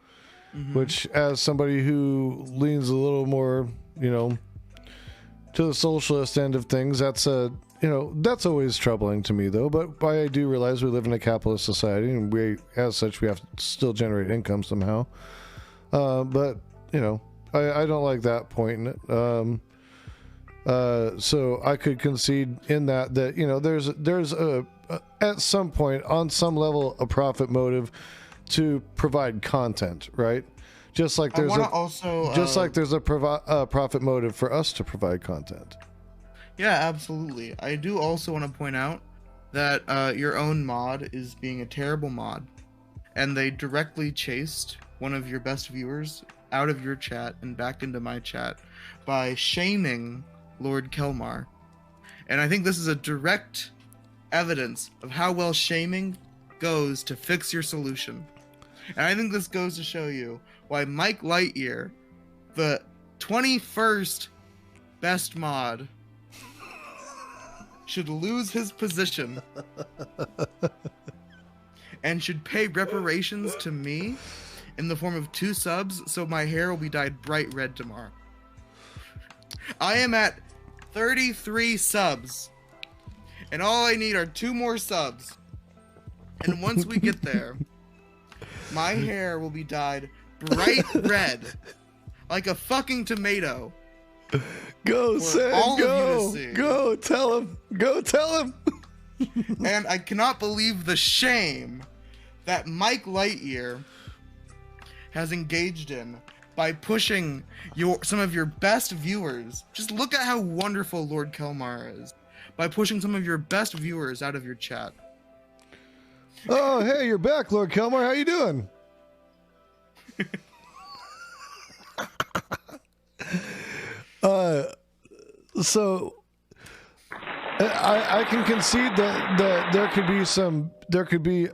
A: Mm-hmm. Which, as somebody who leans a little more, you know, to the socialist end of things, that's that's always troubling to me, though. But I do realize we live in a capitalist society, and we, as such, we have to still generate income somehow. But you know, I don't like that point in it. So I could concede in that you know, there's at some point, on some level, a profit motive to provide content, right? Just like there's a profit motive for us to provide content.
B: Yeah, absolutely. I do also want to point out that your own mod is being a terrible mod, and they directly chased one of your best viewers out of your chat and back into my chat by shaming Lord Kelmar. And I think this is a direct evidence of how well shaming goes to fix your solution. And I think this goes to show you why Mike Lightyear, the 21st best mod, should lose his position and should pay reparations to me in the form of 2 subs, so my hair will be dyed bright red tomorrow. I am at 33 subs, and all I need are 2 more subs. And once we get there, my hair will be dyed bright red, like a fucking tomato.
A: Go, Sam, go, go, tell him,
B: And I cannot believe the shame that Mike Lightyear has engaged in by pushing some of your best viewers. Just look at how wonderful Lord Kelmar is. By pushing some of your best viewers out of your chat.
A: Oh, hey, you're back, Lord Kelmar. How you doing? So I can concede that there could be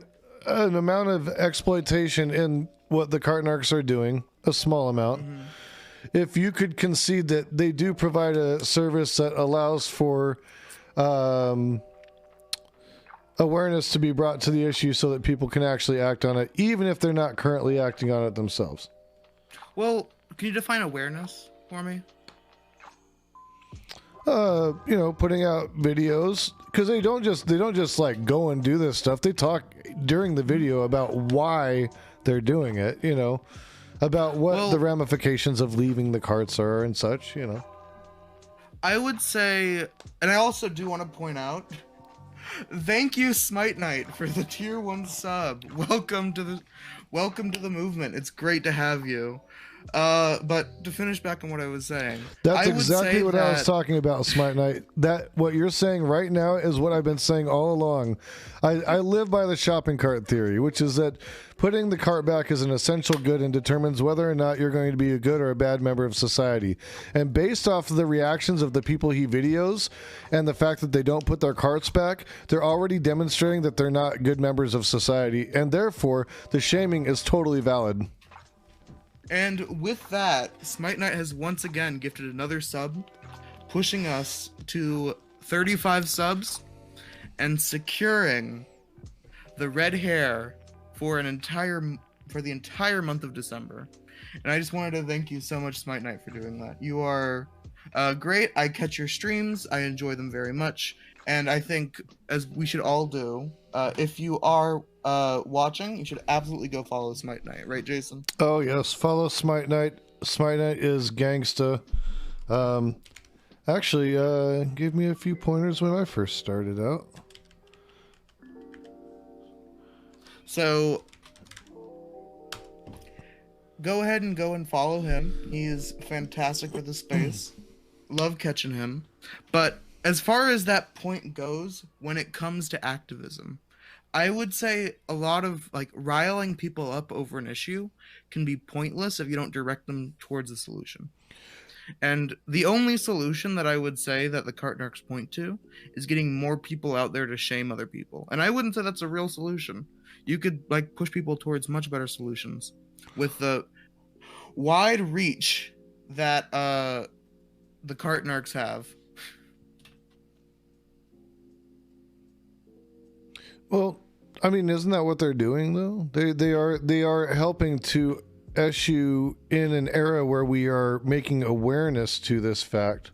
A: an amount of exploitation in what the CartNarcs are doing, a small amount. Mm-hmm. If you could concede that they do provide a service that allows for awareness to be brought to the issue so that people can actually act on it, even if they're not currently acting on it themselves.
B: Well, can you define awareness for me?
A: Putting out videos, because they don't just like go and do this stuff. They talk during the video about why they're doing it, about what the ramifications of leaving the carts are and such,
B: I would say, and I also do want to point out, thank you, Smite Knight, for the tier 1 sub. Welcome to the movement. It's great to have you. But to finish back on what I was saying,
A: that's exactly what I was talking about, Smite Knight. That what you're saying right now is what I've been saying all along. I live by the shopping cart theory, which is that putting the cart back is an essential good and determines whether or not you're going to be a good or a bad member of society. And based off of the reactions of the people he videos and the fact that they don't put their carts back, they're already demonstrating that they're not good members of society, and therefore the shaming is totally valid.
B: And with that, Smite Knight has once again gifted another sub, pushing us to 35 subs and securing the red hair for the entire month of December. And I just wanted to thank you so much, Smite Knight, for doing that. You are great. I catch your streams. I enjoy them very much. And I think, as we should all do, if you are watching, you should absolutely go follow Smite Knight, right, Jason?
A: Oh yes, follow Smite Knight. Smite Knight is gangsta. Actually, gave me a few pointers when I first started out.
B: So go ahead and go and follow him. He is fantastic for the space. Love catching him. But as far as that point goes, when it comes to activism, I would say a lot of riling people up over an issue can be pointless if you don't direct them towards a solution. And the only solution that I would say that the CartNarcs point to is getting more people out there to shame other people. And I wouldn't say that's a real solution. You could push people towards much better solutions with the wide reach that the CartNarcs have.
A: Well, I mean, isn't that what they're doing though? They are helping to issue in an era where we are making awareness to this fact.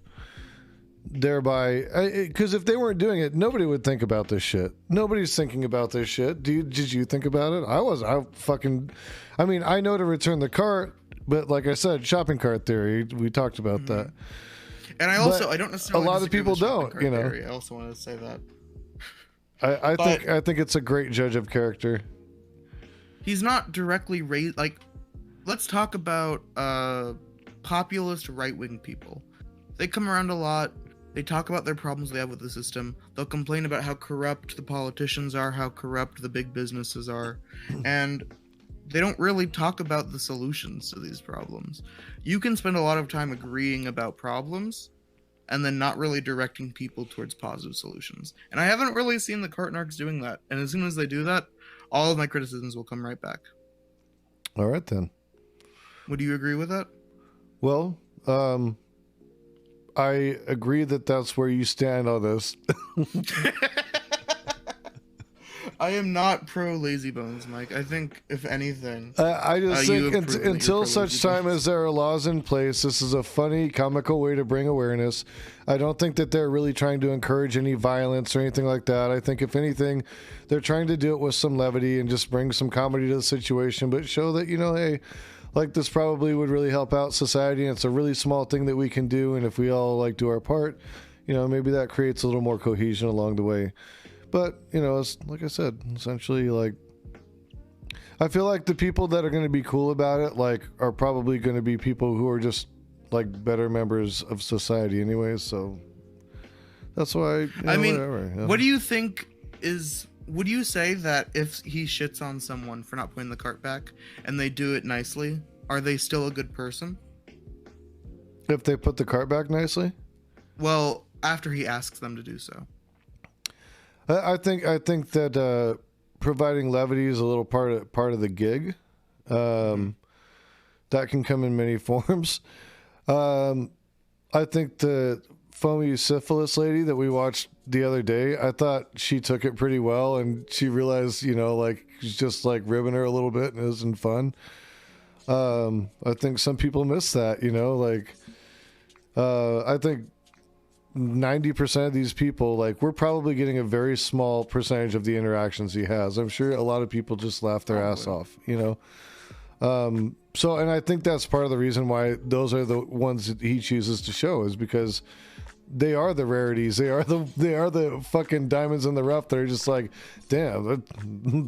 A: Thereby, because if they weren't doing it, nobody would think about this shit. Nobody's thinking about this shit. Did you think about it? I mean, I know to return the cart, but like I said, shopping cart theory. We talked about that.
B: And I don't necessarily.
A: A lot of people don't.
B: Theory. I also want to say that.
A: I think it's a great judge of character.
B: He's not directly raised. Let's talk about populist right-wing people. They come around a lot. They talk about their problems they have with the system. They'll complain about how corrupt the politicians are, how corrupt the big businesses are. And they don't really talk about the solutions to these problems. You can spend a lot of time agreeing about problems and then not really directing people towards positive solutions. And I haven't really seen the CartNarcs doing that. And as soon as they do that, all of my criticisms will come right back.
A: All right, then.
B: Would you agree with that?
A: Well, I agree that that's where you stand on this.
B: I am not pro lazy bones, Mike. I think, if anything,
A: I just
B: you
A: think
B: have proven that you're
A: until
B: pro
A: such
B: lazy
A: time
B: bones.
A: as there are laws in place, this is a funny, comical way to bring awareness. I don't think that they're really trying to encourage any violence or anything like that. I think, if anything, they're trying to do it with some levity and just bring some comedy to the situation, but show that, hey, like, this probably would really help out society, and it's a really small thing that we can do, and if we all, like, do our part, maybe that creates a little more cohesion along the way. But, it's like I said, essentially, like, I feel like the people that are going to be cool about it, like, are probably going to be people who are just, like, better members of society anyways, so that's why,
B: I mean,
A: whatever.
B: what do you think is... Would you say that if he shits on someone for not putting the cart back and they do it nicely, are they still a good person?
A: If they put the cart back nicely?
B: Well, after he asks them to do so.
A: I think that providing levity is a little part of the gig. That can come in many forms. I think the foamy syphilis lady that we watched the other day, I thought she took it pretty well, and she realized, like, she's just like ribbing her a little bit and it wasn't fun. I think some people miss that, I think 90% of these people, like, we're probably getting a very small percentage of the interactions he has. I'm sure a lot of people just laugh their ass off, So, and I think that's part of the reason why those are the ones that he chooses to show, is because they are the rarities. They are the fucking diamonds in the rough. They're just like, damn,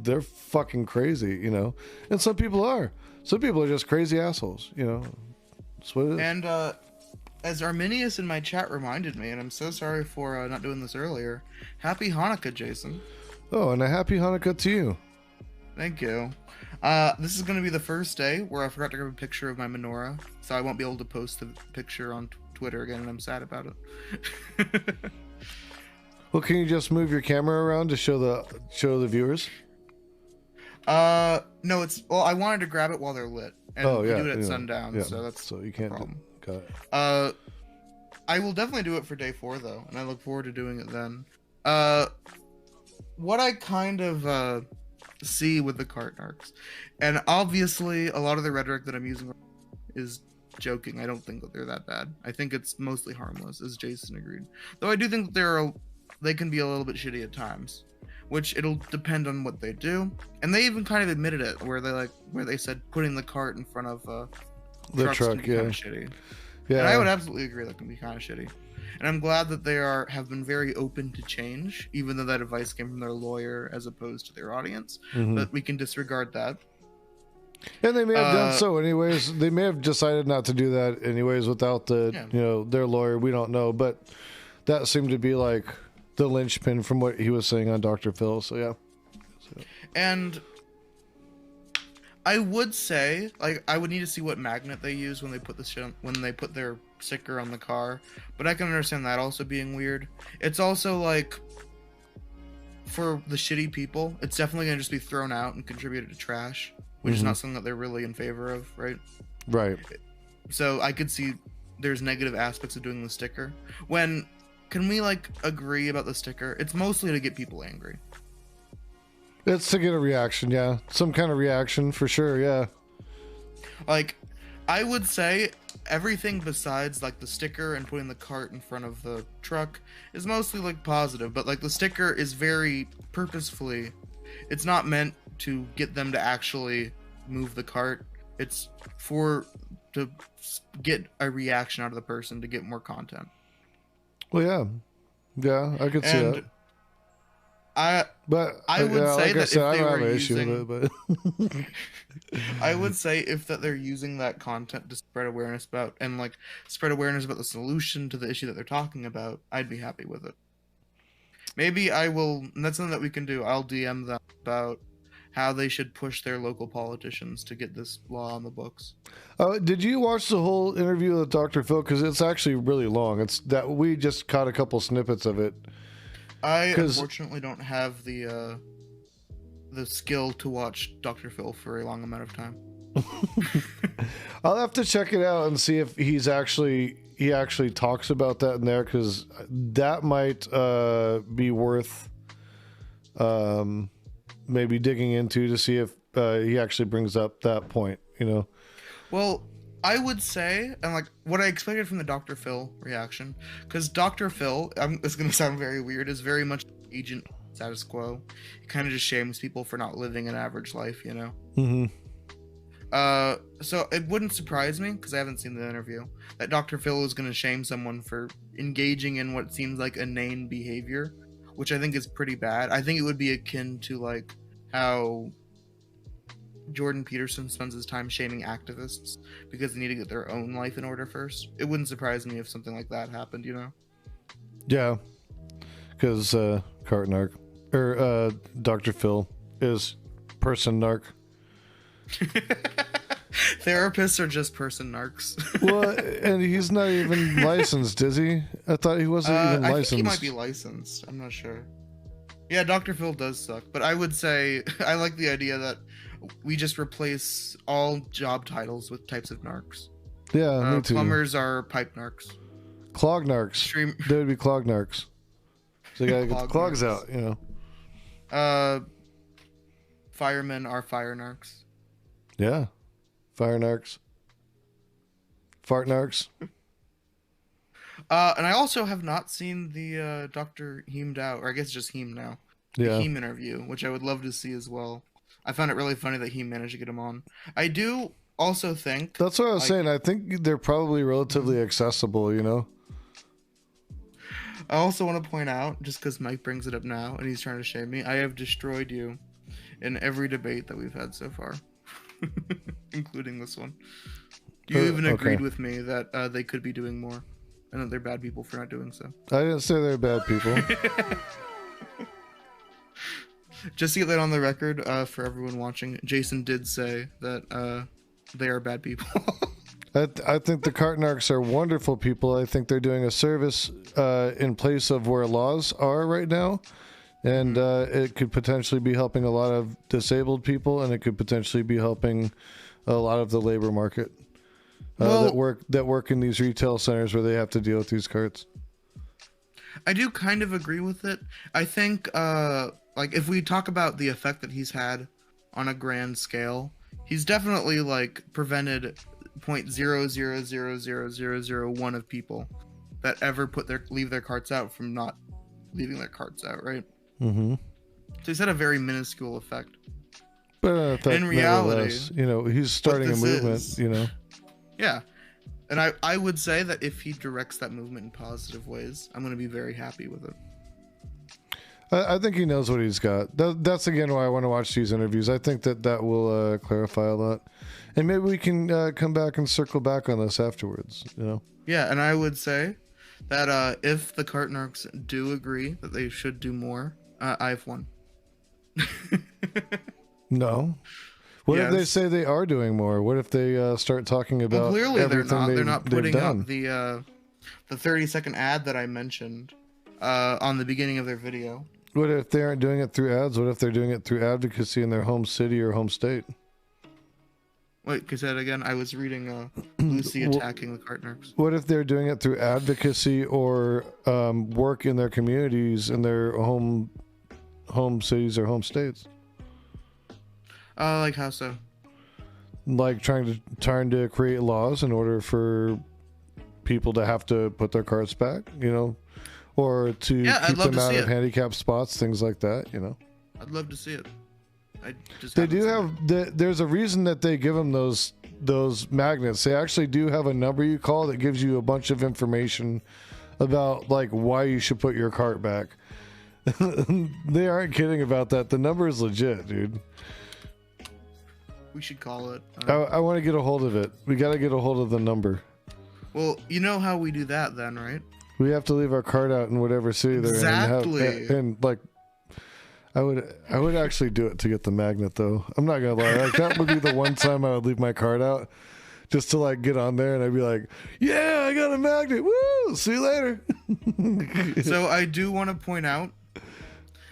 A: they're fucking crazy, And some people are. Some people are just crazy assholes, That's what it is.
B: And as Arminius in my chat reminded me, and I'm so sorry for not doing this earlier, happy Hanukkah, Jason.
A: Oh, and a happy Hanukkah to you.
B: Thank you. This is going to be the first day where I forgot to grab a picture of my menorah, so I won't be able to post the picture on Twitter again, and I'm sad about it.
A: Well, can you just move your camera around to show the viewers?
B: No, I wanted to grab it while they're lit, and we do it at sundown,
A: yeah,
B: so that's
A: so you can't.
B: problem.
A: Got it.
B: I will definitely do it for day 4 though, and I look forward to doing it then. What I kind of see with the CartNarcs, and obviously a lot of the rhetoric that I'm using is joking. I don't think that they're that bad. I think it's mostly harmless, as Jason agreed. Though I do think that they can be a little bit shitty at times, which it'll depend on what they do. And they even kind of admitted it, where they said putting the cart in front of
A: the
B: trucks
A: truck,
B: can be kind of shitty.
A: Yeah.
B: And I would absolutely agree that can be kind of shitty. And I'm glad that they have been very open to change, even though that advice came from their lawyer as opposed to their audience.
A: Mhm.
B: But we can disregard that.
A: And they may have done so anyways. They may have decided not to do that anyways without their lawyer. We don't know, but that seemed to be like the linchpin from what he was saying on Dr. Phil. So yeah.
B: And I would say, like, I would need to see what magnet they use when they put when they put their sticker on the car. But I can understand that also being weird. It's also like, for the shitty people, it's definitely gonna just be thrown out and contributed to trash, which is not something that they're really in favor of, right?
A: Right.
B: So I could see there's negative aspects of doing the sticker. Can we, like, agree about the sticker? It's mostly to get people angry.
A: It's to get a reaction, yeah. Some kind of reaction for sure, yeah.
B: Like, I would say everything besides, like, the sticker and putting the cart in front of the truck is mostly, like, positive. But, like, the sticker is very purposefully, it's not meant to get them to actually move the cart. It's to get a reaction out of the person to get more content.
A: Well, yeah, I could see that.
B: I would say that if they were using, I would say that they're using that content to spread awareness about the solution to the issue that they're talking about, I'd be happy with it. Maybe I will, and that's something that we can do. I'll DM them about how they should push their local politicians to get this law on the books.
A: Did you watch the whole interview with Dr. Phil? Because it's actually really long. It's that we just caught a couple snippets of it.
B: I unfortunately don't have the skill to watch Dr. Phil for a long amount of time.
A: I'll have to check it out and see if he actually talks about that in there, because that might be worth maybe digging into to see if he actually brings up that point, you know.
B: Well, I would say, and like what I expected from the Dr. Phil reaction, because Dr. Phil, it's going to sound very weird, is very much agent status quo. He kind of just shames people for not living an average life, you know.
A: Mm-hmm.
B: So it wouldn't surprise me, because I haven't seen the interview, that Dr. Phil is going to shame someone for engaging in what seems like inane behavior, which I think is pretty bad. I think it would be akin to like how Jordan Peterson spends his time shaming activists because they need to get their own life in order first. It wouldn't surprise me if something like that happened, you know?
A: Yeah, because CartNarc or Dr. Phil is person narc.
B: Therapists are just person narcs.
A: Well, and he's not even licensed, is he? I thought he wasn't even licensed.
B: I think he might be licensed. I'm not sure. Yeah, Dr. Phil does suck, but I would say I like the idea that we just replace all job titles with types of narcs.
A: Yeah, me too.
B: Plumbers are pipe narcs.
A: Clog narcs. They would be clog narcs. So you gotta get the clogs out, you know.
B: Firemen are fire narcs.
A: Yeah. Fire narcs. Fart narcs.
B: And I also have not seen the Dr. Heem Dow, or I guess just Heem now. The Heem interview, which I would love to see as well. I found it really funny that he managed to get him on. I do also think...
A: That's what I was saying. I think they're probably relatively accessible, you know?
B: I also want to point out, just because Mike brings it up now and he's trying to shame me, I have destroyed you in every debate that we've had so far. Including this one. You even agreed with me that they could be doing more and that they're bad people for not doing so.
A: I didn't say they're bad people.
B: Just to get that on the record for everyone watching, Jason did say that they are bad people.
A: I think the CartNarcs are wonderful people. I think they're doing a service in place of where laws are right now. And it could potentially be helping a lot of disabled people, and it could potentially be helping a lot of the labor market that work in these retail centers where they have to deal with these carts.
B: I do kind of agree with it. I think, like, if we talk about the effect that he's had on a grand scale, he's definitely like prevented 0.0000001 of people that ever leave their carts out from not leaving their carts out, right?
A: Mm-hmm.
B: So he's had a very minuscule effect.
A: But
B: in reality,
A: you know, he's starting a movement, you know.
B: Yeah. And I would say that if he directs that movement in positive ways, I'm going to be very happy with it.
A: I think he knows what he's got. That's again why I want to watch these interviews. I think that will clarify a lot. And maybe we can come back and circle back on this afterwards, you know?
B: Yeah, and I would say that if the CartNarcs do agree that they should do more, I've won.
A: No. What if they say they are doing more? What if they start talking about
B: clearly
A: everything
B: they're not putting
A: done?
B: up the 30-second ad that I mentioned on the beginning of their video.
A: What if they aren't doing it through ads? What if they're doing it through advocacy in their home city or home state?
B: Wait, because that again, I was reading Lucy attacking the CartNarcs.
A: What if they're doing it through advocacy or work in their communities, in their home cities or home states?
B: Like how so?
A: Like trying to create laws in order for people to have to put their carts back, you know, or to keep them out of handicapped spots, things like that, you know.
B: I'd love to see it.
A: There's a reason that they give them those magnets. They actually do have a number you call that gives you a bunch of information about like why you should put your cart back. They aren't kidding about that. The number is legit, dude.
B: We should call it.
A: I want to get a hold of it. We got to get a hold of the number.
B: Well, you know how we do that then, right?
A: We have to leave our cart out in whatever city they're in.
B: Exactly.
A: And like, I would actually do it to get the magnet though. I'm not gonna lie. Like that would be the one time I would leave my card out just to like get on there and I'd be like, yeah, I got a magnet. Woo! See you later.
B: So I do want to point out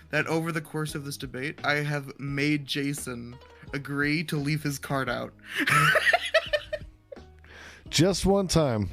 B: that over the course of this debate, I have made Jason agree to leave his card out.
A: Just one time.